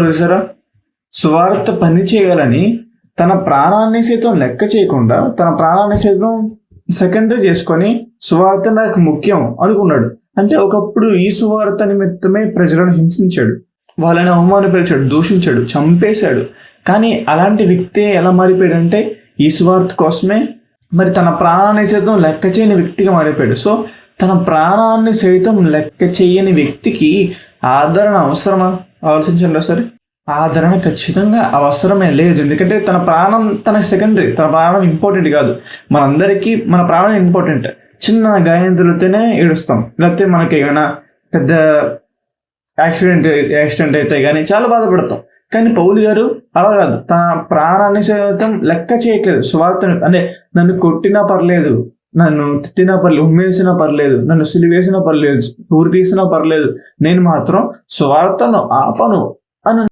చూసారా, సువార్త పని చేయాలని తన ప్రాణాన్ని సైతం లెక్క చేయకుండా తన ప్రాణాన్ని సైతం సెకండరీ చేసుకొని సువార్త నాకు ముఖ్యం అనుకున్నాడు. అంటే ఒకప్పుడు ఈ సువార్త నిమిత్తమే ప్రజలను హింసించాడు, వాళ్ళని అవమానపరిచాడు, దూషించాడు, చంపేశాడు. కానీ అలాంటి వ్యక్తి ఎలా మారిపోయాడంటే ఈ సువార్త కోసమే మరి తన ప్రాణాన్ని సైతం లెక్క చేయని వ్యక్తిగా మారిపోయాడు. సో తన ప్రాణాన్ని సైతం లెక్క చేయని వ్యక్తికి ఆదరణ అవసరమా? ఆలోచించండి సరే. ఆదరణ ఖచ్చితంగా అవసరమే లేదు. ఎందుకంటే తన ప్రాణం తన సెకండరీ, తన ప్రాణం ఇంపార్టెంట్ కాదు. మనందరికీ మన ప్రాణం ఇంపార్టెంట్. చిన్న గాయం తగిలితేనే ఏడుస్తాం, లేకపోతే మనకి ఏమైనా పెద్ద యాక్సిడెంట్ అయితే కానీ చాలా బాధపడతాం. కానీ పౌలు గారు అలా కాదు, తన ప్రాణాన్ని సైతం లెక్క చేయట్లేదు. సువార్తను అంటే నన్ను కొట్టినా పర్లేదు, నన్ను తిట్టినా పర్లేదు, ఉమ్మేసినా పర్లేదు, నన్ను సిలివేసినా పర్లేదు, ఊరు తీసినా పర్లేదు, నేను మాత్రం సువార్తను ఆపను అని